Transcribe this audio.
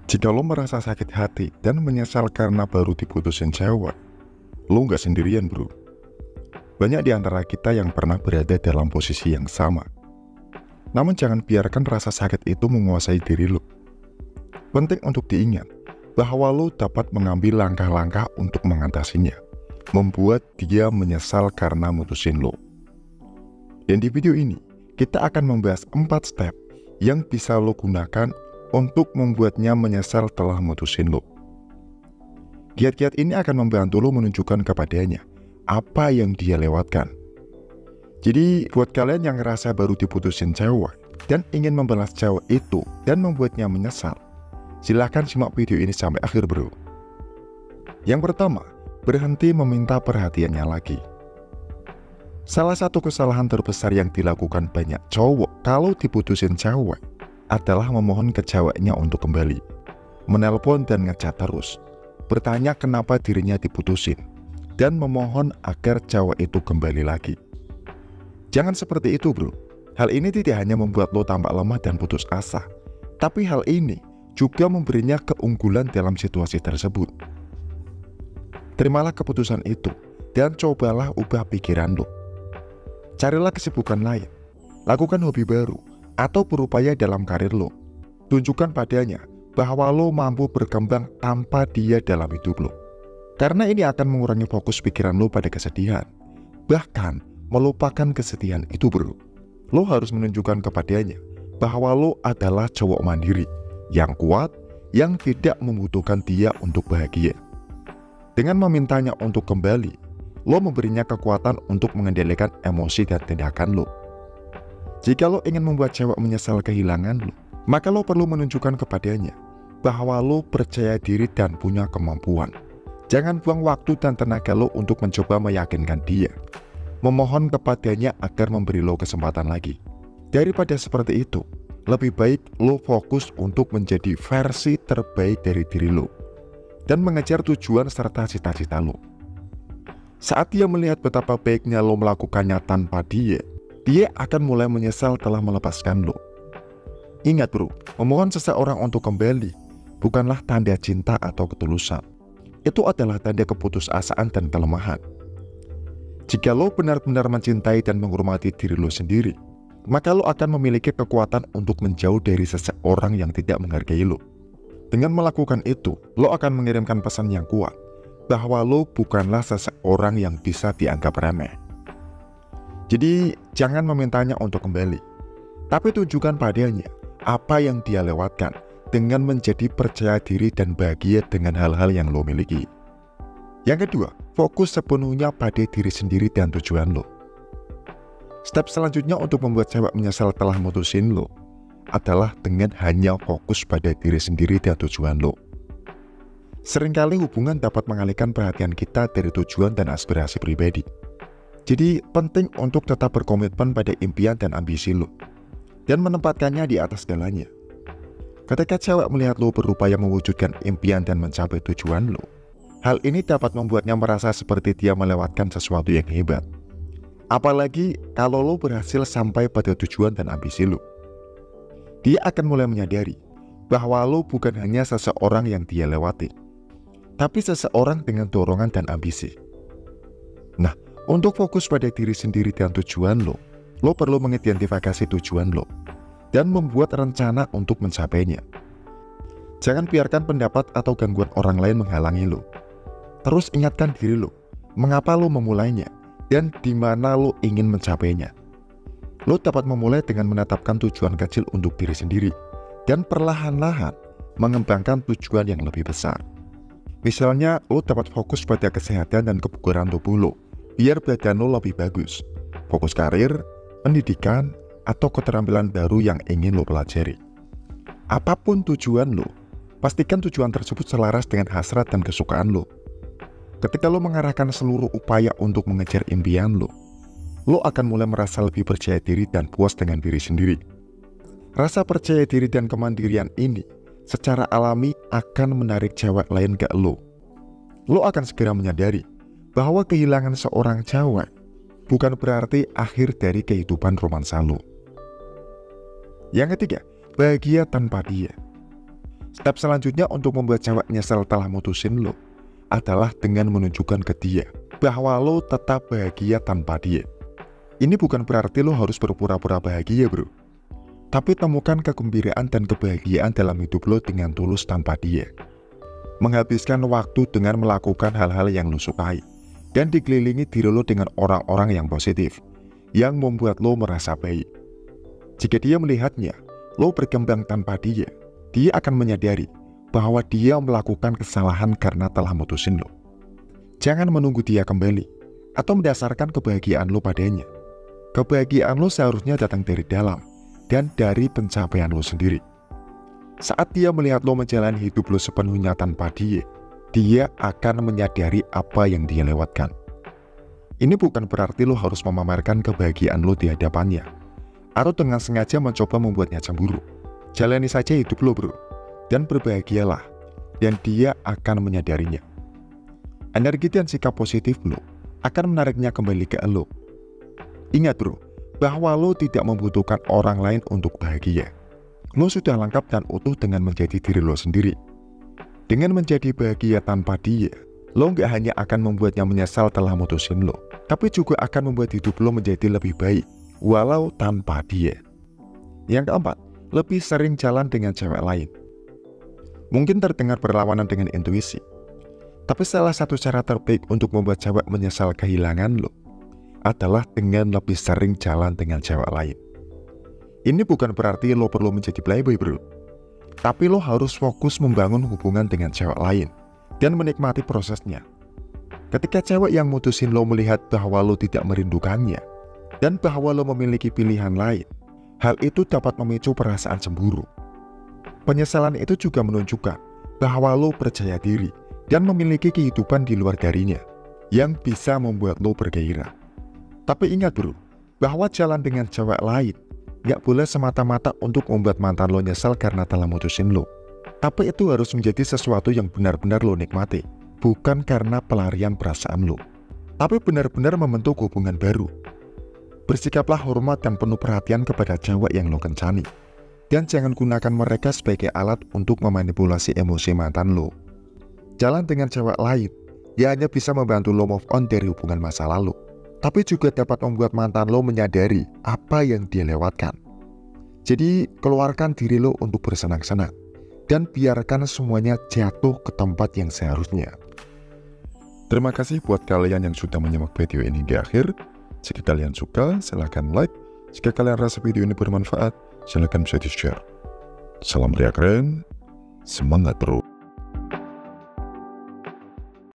Jika lo merasa sakit hati dan menyesal karena baru diputusin cewek, lo nggak sendirian bro. Banyak di antara kita yang pernah berada dalam posisi yang sama. Namun jangan biarkan rasa sakit itu menguasai diri lo. Penting untuk diingat bahwa lo dapat mengambil langkah-langkah untuk mengatasinya, membuat dia menyesal karena mutusin lo. Dan di video ini, kita akan membahas 4 step yang bisa lo gunakan untuk membuatnya menyesal telah mutusin lo. Kiat-kiat ini akan membantu lo menunjukkan kepadanya apa yang dia lewatkan. Jadi buat kalian yang ngerasa baru diputusin cewek dan ingin membalas cewek itu dan membuatnya menyesal, silahkan simak video ini sampai akhir bro. Yang pertama, berhenti meminta perhatiannya lagi. Salah satu kesalahan terbesar yang dilakukan banyak cowok kalau diputusin cewek adalah memohon ke ceweknya untuk kembali, menelpon dan ngechat terus, bertanya kenapa dirinya diputusin, dan memohon agar cewek itu kembali lagi. Jangan seperti itu bro. Hal ini tidak hanya membuat lo tampak lemah dan putus asa, tapi hal ini juga memberinya keunggulan dalam situasi tersebut. Terimalah keputusan itu dan cobalah ubah pikiran lo. Carilah kesibukan lain, lakukan hobi baru, atau berupaya dalam karir lo. Tunjukkan padanya bahwa lo mampu berkembang tanpa dia dalam hidup lo. Karena ini akan mengurangi fokus pikiran lo pada kesedihan, bahkan melupakan kesedihan itu bro. Lo harus menunjukkan kepadanya bahwa lo adalah cowok mandiri, yang kuat, yang tidak membutuhkan dia untuk bahagia. Dengan memintanya untuk kembali, lo memberinya kekuatan untuk mengendalikan emosi dan tindakan lo. Jika lo ingin membuat cewek menyesal kehilangan lo, maka lo perlu menunjukkan kepadanya bahwa lo percaya diri dan punya kemampuan. Jangan buang waktu dan tenaga lo untuk mencoba meyakinkan dia, memohon kepadanya agar memberi lo kesempatan lagi. Daripada seperti itu, lebih baik lo fokus untuk menjadi versi terbaik dari diri lo dan mengejar tujuan serta cita-cita lo. Saat dia melihat betapa baiknya lo melakukannya tanpa dia akan mulai menyesal telah melepaskan lo. Ingat bro, memohon seseorang untuk kembali bukanlah tanda cinta atau ketulusan. Itu adalah tanda keputusasaan dan kelemahan. Jika lo benar-benar mencintai dan menghormati diri lo sendiri, maka lo akan memiliki kekuatan untuk menjauh dari seseorang yang tidak menghargai lo. Dengan melakukan itu, lo akan mengirimkan pesan yang kuat bahwa lo bukanlah seseorang yang bisa dianggap remeh. Jadi jangan memintanya untuk kembali, tapi tunjukkan padanya apa yang dia lewatkan dengan menjadi percaya diri dan bahagia dengan hal-hal yang lo miliki. Yang kedua, fokus sepenuhnya pada diri sendiri dan tujuan lo. Step selanjutnya untuk membuat cewek menyesal telah mutusin lo adalah dengan hanya fokus pada diri sendiri dan tujuan lo. Seringkali hubungan dapat mengalihkan perhatian kita dari tujuan dan aspirasi pribadi. Jadi penting untuk tetap berkomitmen pada impian dan ambisi lo dan menempatkannya di atas segalanya. Ketika cewek melihat lo berupaya mewujudkan impian dan mencapai tujuan lo, hal ini dapat membuatnya merasa seperti dia melewatkan sesuatu yang hebat. Apalagi kalau lo berhasil sampai pada tujuan dan ambisi lo. Dia akan mulai menyadari bahwa lo bukan hanya seseorang yang dia lewati, tapi seseorang dengan dorongan dan ambisi. Nah, untuk fokus pada diri sendiri dan tujuan lo perlu mengidentifikasi tujuan lo dan membuat rencana untuk mencapainya. Jangan biarkan pendapat atau gangguan orang lain menghalangi lo. Terus ingatkan diri lo, mengapa lo memulainya dan di mana lo ingin mencapainya. Lo dapat memulai dengan menetapkan tujuan kecil untuk diri sendiri dan perlahan-lahan mengembangkan tujuan yang lebih besar. Misalnya, lo dapat fokus pada kesehatan dan kebugaran tubuh lo, biar badan lo lebih bagus. Fokus karir, pendidikan, atau keterampilan baru yang ingin lo pelajari. Apapun tujuan lo, pastikan tujuan tersebut selaras dengan hasrat dan kesukaan lo. Ketika lo mengarahkan seluruh upaya untuk mengejar impian lo akan mulai merasa lebih percaya diri dan puas dengan diri sendiri. Rasa percaya diri dan kemandirian ini secara alami akan menarik cewek lain ke lo. Lo akan segera menyadari bahwa kehilangan seorang cewek bukan berarti akhir dari kehidupan romansa lo. Yang ketiga, bahagia tanpa dia. Step selanjutnya untuk membuat cewek nyesel telah mutusin lo adalah dengan menunjukkan ke dia bahwa lo tetap bahagia tanpa dia. Ini bukan berarti lo harus berpura-pura bahagia bro, tapi temukan kegembiraan dan kebahagiaan dalam hidup lo dengan tulus tanpa dia. Menghabiskan waktu dengan melakukan hal-hal yang lo sukai, dan dikelilingi diri lo dengan orang-orang yang positif, yang membuat lo merasa baik. Jika dia melihatnya, lo berkembang tanpa dia, dia akan menyadari bahwa dia melakukan kesalahan karena telah mutusin lo. Jangan menunggu dia kembali, atau mendasarkan kebahagiaan lo padanya. Kebahagiaan lo seharusnya datang dari dalam, dan dari pencapaian lo sendiri. Saat dia melihat lo menjalani hidup lo sepenuhnya tanpa dia, dia akan menyadari apa yang dia lewatkan. Ini bukan berarti lo harus memamerkan kebahagiaan lo di hadapannya, atau dengan sengaja mencoba membuatnya cemburu. Jalani saja hidup lo bro, dan berbahagialah, dan dia akan menyadarinya. Energi dan sikap positif lo akan menariknya kembali ke lo. Ingat bro, bahwa lo tidak membutuhkan orang lain untuk bahagia. Lo sudah lengkap dan utuh dengan menjadi diri lo sendiri. Dengan menjadi bahagia tanpa dia, lo nggak hanya akan membuatnya menyesal telah mutusin lo, tapi juga akan membuat hidup lo menjadi lebih baik, walau tanpa dia. Yang keempat, lebih sering jalan dengan cewek lain. Mungkin terdengar berlawanan dengan intuisi, tapi salah satu cara terbaik untuk membuat cewek menyesal kehilangan lo adalah dengan lebih sering jalan dengan cewek lain. Ini bukan berarti lo perlu menjadi playboy bro, tapi lo harus fokus membangun hubungan dengan cewek lain dan menikmati prosesnya. Ketika cewek yang mutusin lo melihat bahwa lo tidak merindukannya dan bahwa lo memiliki pilihan lain, hal itu dapat memicu perasaan cemburu. Penyesalan itu juga menunjukkan bahwa lo percaya diri dan memiliki kehidupan di luar darinya yang bisa membuat lo bergairah. Tapi ingat bro, bahwa jalan dengan cewek lain gak boleh semata-mata untuk membuat mantan lo nyesal karena telah mutusin lo. Tapi itu harus menjadi sesuatu yang benar-benar lo nikmati, bukan karena pelarian perasaan lo, tapi benar-benar membentuk hubungan baru. Bersikaplah hormat dan penuh perhatian kepada cewek yang lo kencani, dan jangan gunakan mereka sebagai alat untuk memanipulasi emosi mantan lo. Jalan dengan cewek lain ya hanya bisa membantu lo move on dari hubungan masa lalu, tapi juga dapat membuat mantan lo menyadari apa yang dia lewatkan. Jadi keluarkan diri lo untuk bersenang-senang, dan biarkan semuanya jatuh ke tempat yang seharusnya. Terima kasih buat kalian yang sudah menyimak video ini hingga akhir. Jika kalian suka, silahkan like. Jika kalian rasa video ini bermanfaat, silahkan bisa di-share. Salam ria keren, semangat bro.